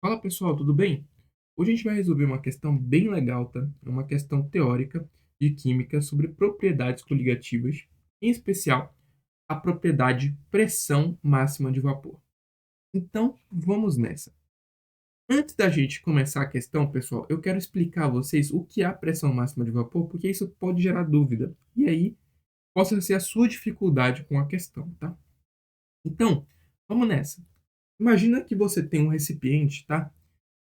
Fala pessoal, tudo bem? Hoje a gente vai resolver uma questão bem legal, tá? É uma questão teórica de química sobre propriedades coligativas, em especial a propriedade pressão máxima de vapor. Então, vamos nessa. Antes da gente começar a questão, pessoal, eu quero explicar a vocês o que é a pressão máxima de vapor, porque isso pode gerar dúvida. E aí, possa ser a sua dificuldade com a questão, tá? Então, vamos nessa. Imagina que você tem um recipiente, tá?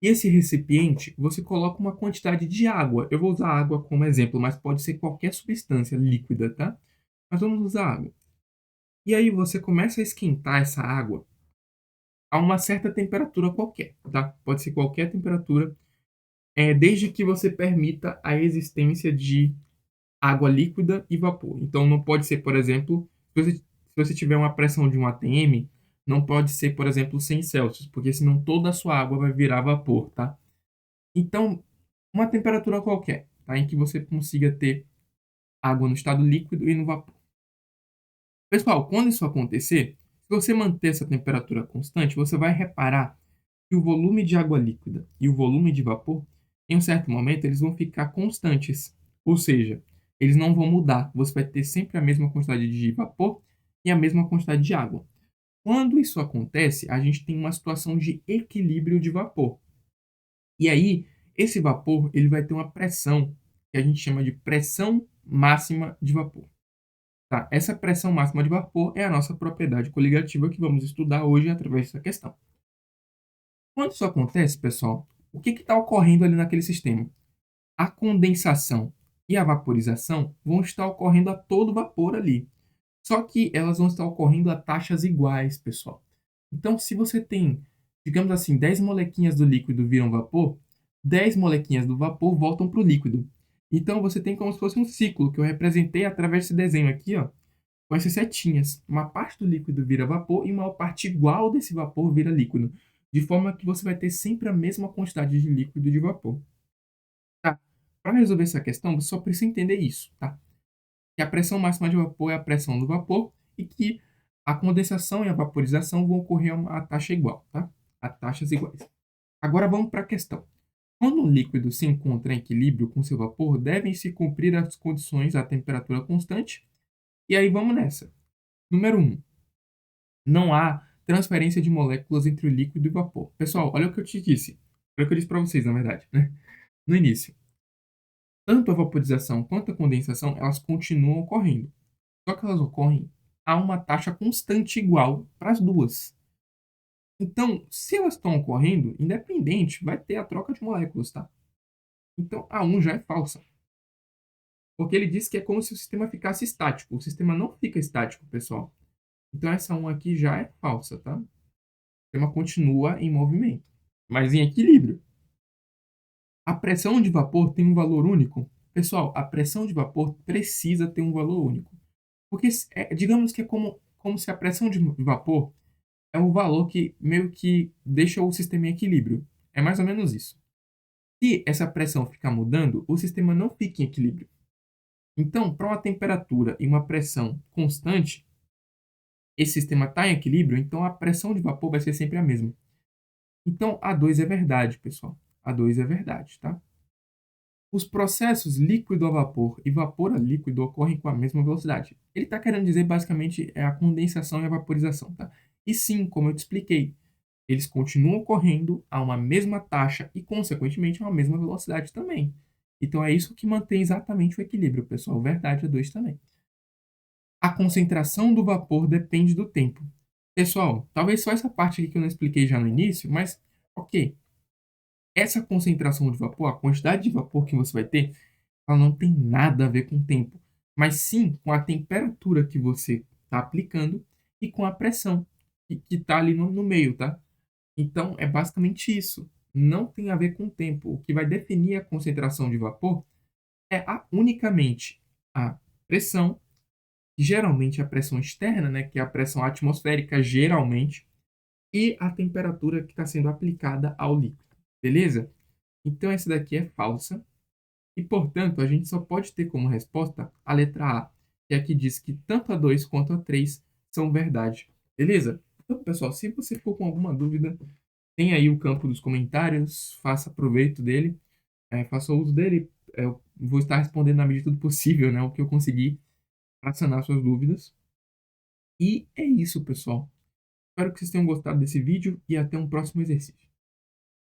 E esse recipiente, você coloca uma quantidade de água. Eu vou usar água como exemplo, mas pode ser qualquer substância líquida, tá? Mas vamos usar água. E aí você começa a esquentar essa água a uma certa temperatura qualquer, tá? Pode ser qualquer temperatura, desde que você permita a existência de água líquida e vapor. Então não pode ser, por exemplo, se você tiver uma pressão de 1 atm, não pode ser, por exemplo, 100 Celsius, porque senão toda a sua água vai virar vapor, tá? Então, uma temperatura qualquer, tá? Em que você consiga ter água no estado líquido e no vapor. Pessoal, quando isso acontecer, se você manter essa temperatura constante, você vai reparar que o volume de água líquida e o volume de vapor, em um certo momento, eles vão ficar constantes. Ou seja, eles não vão mudar. Você vai ter sempre a mesma quantidade de vapor e a mesma quantidade de água. Quando isso acontece, a gente tem uma situação de equilíbrio de vapor. E aí, esse vapor ele vai ter uma pressão que a gente chama de pressão máxima de vapor. Tá? Essa pressão máxima de vapor é a nossa propriedade coligativa que vamos estudar hoje através dessa questão. Quando isso acontece, pessoal, o que está ocorrendo ali naquele sistema? A condensação e a vaporização vão estar ocorrendo a todo vapor ali. Só que elas vão estar ocorrendo a taxas iguais, pessoal. Então, se você tem, digamos assim, 10 molequinhas do líquido viram vapor, 10 molequinhas do vapor voltam para o líquido. Então, você tem como se fosse um ciclo que eu representei através desse desenho aqui, ó, com essas setinhas. Uma parte do líquido vira vapor e uma parte igual desse vapor vira líquido. De forma que você vai ter sempre a mesma quantidade de líquido e de vapor. Tá? Para resolver essa questão, você só precisa entender isso, tá? Que a pressão máxima de vapor é a pressão do vapor e que a condensação e a vaporização vão ocorrer a taxa igual, tá? A taxas iguais. Agora vamos para a questão. Quando um líquido se encontra em equilíbrio com seu vapor, devem se cumprir as condições à temperatura constante. E aí vamos nessa. Número um, não há transferência de moléculas entre o líquido e o vapor. Pessoal, olha o que eu te disse. Olha o que eu disse para vocês, na verdade, né? No início. Tanto a vaporização quanto a condensação, elas continuam ocorrendo. Só que elas ocorrem a uma taxa constante igual para as duas. Então, se elas estão ocorrendo, independente, vai ter a troca de moléculas, tá? Então, a 1 já é falsa. Porque ele diz que é como se o sistema ficasse estático. O sistema não fica estático, pessoal. Então, essa 1 aqui já é falsa, tá? O sistema continua em movimento, mas em equilíbrio. A pressão de vapor tem um valor único. Pessoal, a pressão de vapor precisa ter um valor único. Porque, digamos que é como se a pressão de vapor é o valor que meio que deixa o sistema em equilíbrio. É mais ou menos isso. Se essa pressão ficar mudando, o sistema não fica em equilíbrio. Então, para uma temperatura e uma pressão constante, esse sistema está em equilíbrio, então a pressão de vapor vai ser sempre a mesma. Então, a 2 é verdade, pessoal. A 2 é verdade, tá? Os processos líquido a vapor e vapor a líquido ocorrem com a mesma velocidade. Ele está querendo dizer basicamente a condensação e a vaporização, tá? E sim, como eu te expliquei, eles continuam ocorrendo a uma mesma taxa e, consequentemente, a uma mesma velocidade também. Então, é isso que mantém exatamente o equilíbrio, pessoal. Verdade é 2 também. A concentração do vapor depende do tempo. Pessoal, talvez só essa parte aqui que eu não expliquei já no início, mas, ok. Essa concentração de vapor, a quantidade de vapor que você vai ter, ela não tem nada a ver com o tempo, mas sim com a temperatura que você está aplicando e com a pressão que está ali no meio, tá? Então, é basicamente isso. Não tem a ver com o tempo. O que vai definir a concentração de vapor é unicamente a pressão, geralmente a pressão externa, né, que é a pressão atmosférica, geralmente, e a temperatura que está sendo aplicada ao líquido. Beleza? Então, essa daqui é falsa. E, portanto, a gente só pode ter como resposta a letra A, que aqui diz que tanto a 2 quanto a 3 são verdade. Beleza? Então, pessoal, se você ficou com alguma dúvida, Tem aí o campo dos comentários, faça proveito dele, faça uso dele. Eu vou estar respondendo na medida do possível, né, o que eu conseguir para sanar suas dúvidas. E é isso, pessoal. Espero que vocês tenham gostado desse vídeo e até um próximo exercício.